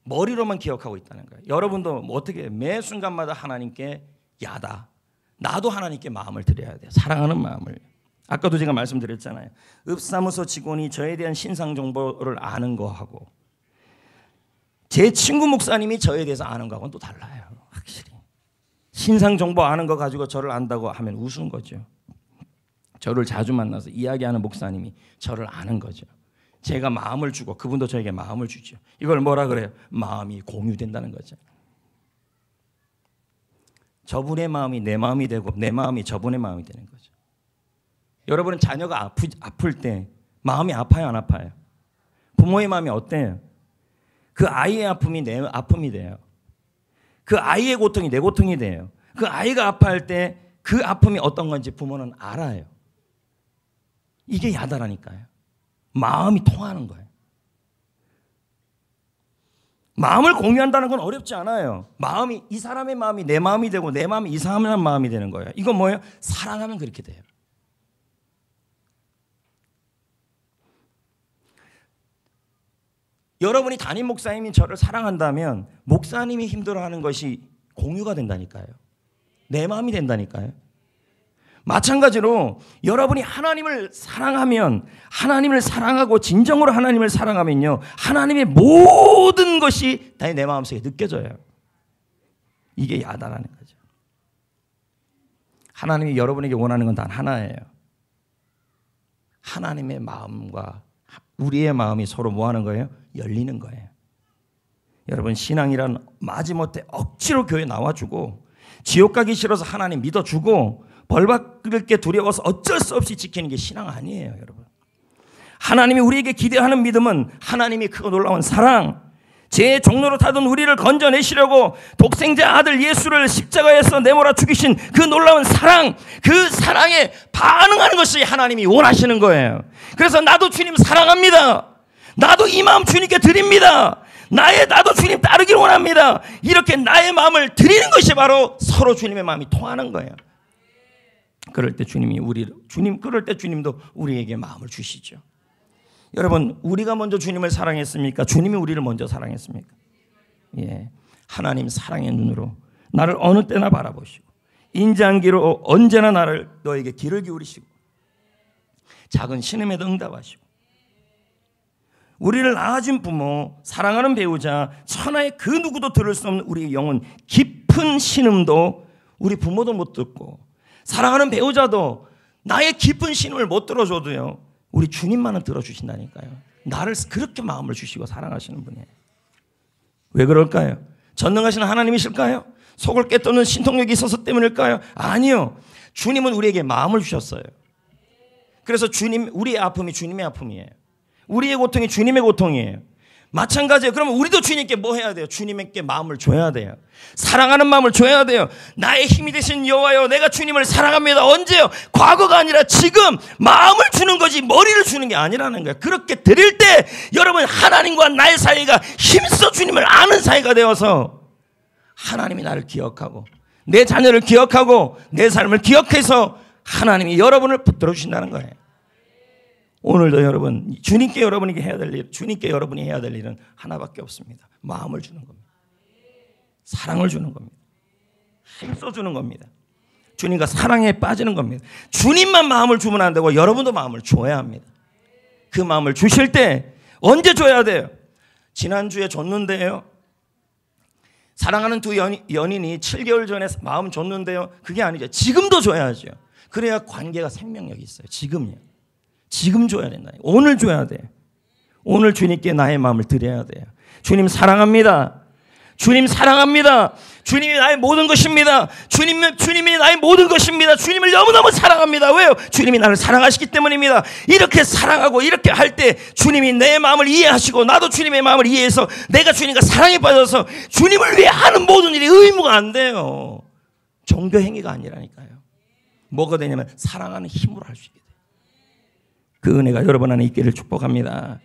머리로만 기억하고 있다는 거예요. 여러분도 어떻게 매 순간마다 하나님께 야다, 나도 하나님께 마음을 드려야 돼요. 사랑하는 마음을. 아까도 제가 말씀드렸잖아요. 읍사무소 직원이 저에 대한 신상 정보를 아는 거하고 제 친구 목사님이 저에 대해서 아는 거하고는 또 달라요. 확실히. 신상 정보 아는 거 가지고 저를 안다고 하면 우스운 거죠. 저를 자주 만나서 이야기하는 목사님이 저를 아는 거죠. 제가 마음을 주고 그분도 저에게 마음을 주죠. 이걸 뭐라 그래요? 마음이 공유된다는 거죠. 저분의 마음이 내 마음이 되고 내 마음이 저분의 마음이 되는 거죠. 여러분은 자녀가 아플 때 마음이 아파요, 안 아파요? 부모의 마음이 어때요? 그 아이의 아픔이 내 아픔이 돼요. 그 아이의 고통이 내 고통이 돼요. 그 아이가 아파할 때 그 아픔이 어떤 건지 부모는 알아요. 이게 야다라니까요. 마음이 통하는 거예요. 마음을 공유한다는 건 어렵지 않아요. 마음이 이 사람의 마음이 내 마음이 되고 내 마음이 이 사람의 마음이 되는 거예요. 이건 뭐예요? 사랑하면 그렇게 돼요. 여러분이 담임 목사님이 저를 사랑한다면 목사님이 힘들어하는 것이 공유가 된다니까요. 내 마음이 된다니까요. 마찬가지로 여러분이 하나님을 사랑하면, 하나님을 사랑하고 진정으로 하나님을 사랑하면요, 하나님의 모든 것이 다 내 마음속에 느껴져요. 이게 야다라는 거죠. 하나님이 여러분에게 원하는 건 단 하나예요. 하나님의 마음과 우리의 마음이 서로 뭐 하는 거예요? 열리는 거예요. 여러분, 신앙이란 마지못해 억지로 교회 나와주고 지옥 가기 싫어서 하나님 믿어주고 벌 받을 게 두려워서 어쩔 수 없이 지키는 게 신앙 아니에요, 여러분. 하나님이 우리에게 기대하는 믿음은 하나님이 크고 놀라운 사랑, 제 종로로 타던 우리를 건져내시려고 독생자 아들 예수를 십자가에서 내몰아 죽이신 그 놀라운 사랑, 그 사랑에 반응하는 것이 하나님이 원하시는 거예요. 그래서 나도 주님 사랑합니다. 나도 이 마음 주님께 드립니다. 나도 주님 따르기를 원합니다. 이렇게 나의 마음을 드리는 것이 바로 서로 주님의 마음이 통하는 거예요. 그럴 때 그럴 때 주님도 우리에게 마음을 주시죠. 여러분, 우리가 먼저 주님을 사랑했습니까? 주님이 우리를 먼저 사랑했습니까? 예. 하나님 사랑의 눈으로 나를 어느 때나 바라보시고 인자한기로 언제나 너에게 귀를 기울이시고 작은 신음에도 응답하시고 우리를 낳아준 부모, 사랑하는 배우자, 천하의 그 누구도 들을 수 없는 우리의 영혼 깊은 신음도 우리 부모도 못 듣고 사랑하는 배우자도 나의 깊은 신음을 못 들어줘도요, 우리 주님만은 들어주신다니까요. 나를 그렇게 마음을 주시고 사랑하시는 분이에요. 왜 그럴까요? 전능하신 하나님이실까요? 속을 깨뜨는 신통력이 있어서 때문일까요? 아니요. 주님은 우리에게 마음을 주셨어요. 그래서 우리의 아픔이 주님의 아픔이에요. 우리의 고통이 주님의 고통이에요. 마찬가지예요. 그러면 우리도 주님께 뭐 해야 돼요? 주님께 마음을 줘야 돼요. 사랑하는 마음을 줘야 돼요. 나의 힘이 되신 여호와여, 내가 주님을 사랑합니다. 언제요? 과거가 아니라 지금 마음을 주는 거지 머리를 주는 게 아니라는 거예요. 그렇게 드릴 때 여러분, 하나님과 나의 사이가 힘써 주님을 아는 사이가 되어서 하나님이 나를 기억하고 내 자녀를 기억하고 내 삶을 기억해서 하나님이 여러분을 붙들어 주신다는 거예요. 오늘도 여러분, 주님께 여러분이 해야 될 일은 하나밖에 없습니다. 마음을 주는 겁니다. 사랑을 주는 겁니다. 힘써 주는 겁니다. 주님과 사랑에 빠지는 겁니다. 주님만 마음을 주면 안 되고 여러분도 마음을 줘야 합니다. 그 마음을 주실 때 언제 줘야 돼요? 지난주에 줬는데요. 사랑하는 두 연인이 7개월 전에 마음 줬는데요. 그게 아니죠. 지금도 줘야죠. 그래야 관계가 생명력이 있어요. 지금요. 지금 줘야 된다. 오늘 줘야 돼. 오늘 주님께 나의 마음을 드려야 돼요. 주님 사랑합니다. 주님 사랑합니다. 주님이 나의 모든 것입니다. 주님이 나의 모든 것입니다. 주님을 너무너무 사랑합니다. 왜요? 주님이 나를 사랑하시기 때문입니다. 이렇게 사랑하고 이렇게 할 때 주님이 내 마음을 이해하시고 나도 주님의 마음을 이해해서 내가 주님과 사랑에 빠져서 주님을 위해 하는 모든 일이 의무가 안 돼요. 종교 행위가 아니라니까요. 뭐가 되냐면 사랑하는 힘으로 할 수 있게 돼요. 그 은혜가 여러분 안에 있기를 축복합니다.